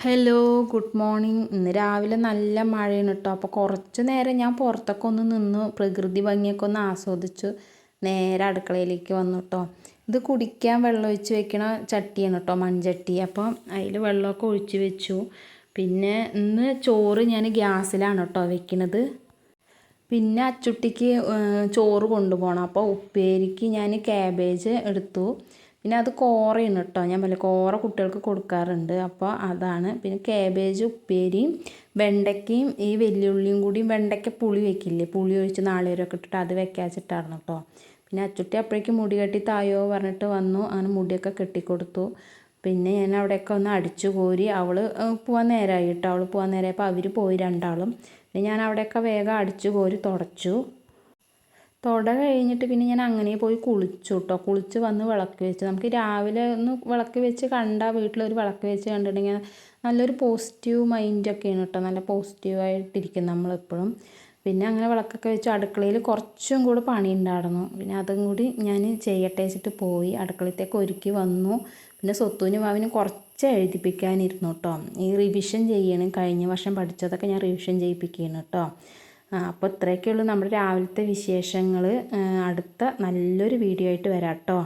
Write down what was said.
Hello good morning. ഇന്ന് രാവിലെ നല്ല മഴയാണ് കേട്ടോ. അപ്പോൾ കുറച്ച് നേരം ഞാൻ പുറത്തൊക്കെ ഒന്ന് നിന്ന് പ്രകൃതി ഭംഗിയൊക്കെ ഒന്ന് ആസ്വദിച്ചു നേരെ അടുക്കളയിലേക്ക് വന്നു കേട്ടോ. ഇത് കുടിക്കാൻ വെള്ളം ഒഴിച്ച് വെക്കണ ചട്ടിയാണ് കേട്ടോ, മൺചട്ടി. അപ്പം അതിൽ വെള്ളമൊക്കെ ഒഴിച്ച് വെച്ചു. പിന്നെ ഇന്ന് ചോറ് ഞാൻ ഗ്യാസിലാണ് കേട്ടോ വെക്കണത്. പിന്നെ അച്ചുട്ടിക്ക് ചോറ് കൊണ്ടുപോകണം. അപ്പോൾ ഉപ്പേരിക്ക് ഞാൻ ക്യാബേജ് എടുത്തു. പിന്നെ അത് കോറയാണ് കേട്ടോ, ഞാൻ പറഞ്ഞില്ലേ കോറ കുട്ടികൾക്ക് കൊടുക്കാറുണ്ട്. അപ്പോൾ അതാണ്. പിന്നെ ക്യാബേജ് ഉപ്പേരിയും വെണ്ടയ്ക്കയും ഈ വെല്ലുള്ളിയും കൂടിയും, വെണ്ടയ്ക്ക പുളി വെക്കില്ലേ, പുളി ഒഴിച്ച് നാളികേരമൊക്കെ ഇട്ടിട്ട് അത് വെക്കാച്ചിട്ടായിരുന്നു കേട്ടോ. പിന്നെ അച്ചുട്ടി അപ്പോഴേക്കും മുടി കെട്ടി തായോ പറഞ്ഞിട്ട് വന്നു. അങ്ങനെ മുടിയൊക്കെ കെട്ടിക്കൊടുത്തു. പിന്നെ ഞാൻ അവിടെയൊക്കെ ഒന്ന് അടിച്ചു കോരി. അവൾ പോകാൻ നേരമായി കേട്ടോ. അവൾ പോകാൻ നേരമായപ്പോൾ അവർ പോയി രണ്ടാളും. പിന്നെ ഞാൻ അവിടെയൊക്കെ വേഗം അടിച്ചു കോരി തുടച്ചു. കഴിഞ്ഞിട്ട് പിന്നെ ഞാൻ അങ്ങനെ പോയി കുളിച്ചു കേട്ടോ. കുളിച്ച് വന്ന് വിളക്ക് വെച്ച്. നമുക്ക് രാവിലെ ഒന്ന് വിളക്ക് വെച്ച് കണ്ടാൽ, വീട്ടിലൊരു വിളക്ക് വെച്ച് കണ്ടിട്ടുണ്ടെങ്കിൽ നല്ലൊരു പോസിറ്റീവ് മൈൻഡൊക്കെയാണ് കേട്ടോ. നല്ല പോസിറ്റീവായിട്ടിരിക്കും നമ്മളെപ്പോഴും. പിന്നെ അങ്ങനെ വിളക്കൊക്കെ വെച്ച് അടുക്കളയിൽ കുറച്ചും കൂടെ പണി ഉണ്ടായിരുന്നു. പിന്നെ അതും കൂടി ഞാൻ ചെയ്യട്ടെ വെച്ചിട്ട് പോയി അടുക്കളത്തേക്ക് ഒരുക്കി വന്നു. പിന്നെ സ്വത്തുവിനും വാവിനും കുറച്ച് എഴുതിപ്പിക്കാനിരുന്നു കേട്ടോ. ഈ റിവിഷൻ ചെയ്യണം, കഴിഞ്ഞ വർഷം പഠിച്ചതൊക്കെ ഞാൻ റിവിഷൻ ചെയ്യിപ്പിക്കുകയാണ് കേട്ടോ. അപ്പോൾ ഇത്രയൊക്കെയുള്ളൂ നമ്മുടെ രാവിലത്തെ വിശേഷങ്ങൾ. അടുത്ത നല്ലൊരു വീഡിയോ ആയിട്ട് വരാം കേട്ടോ.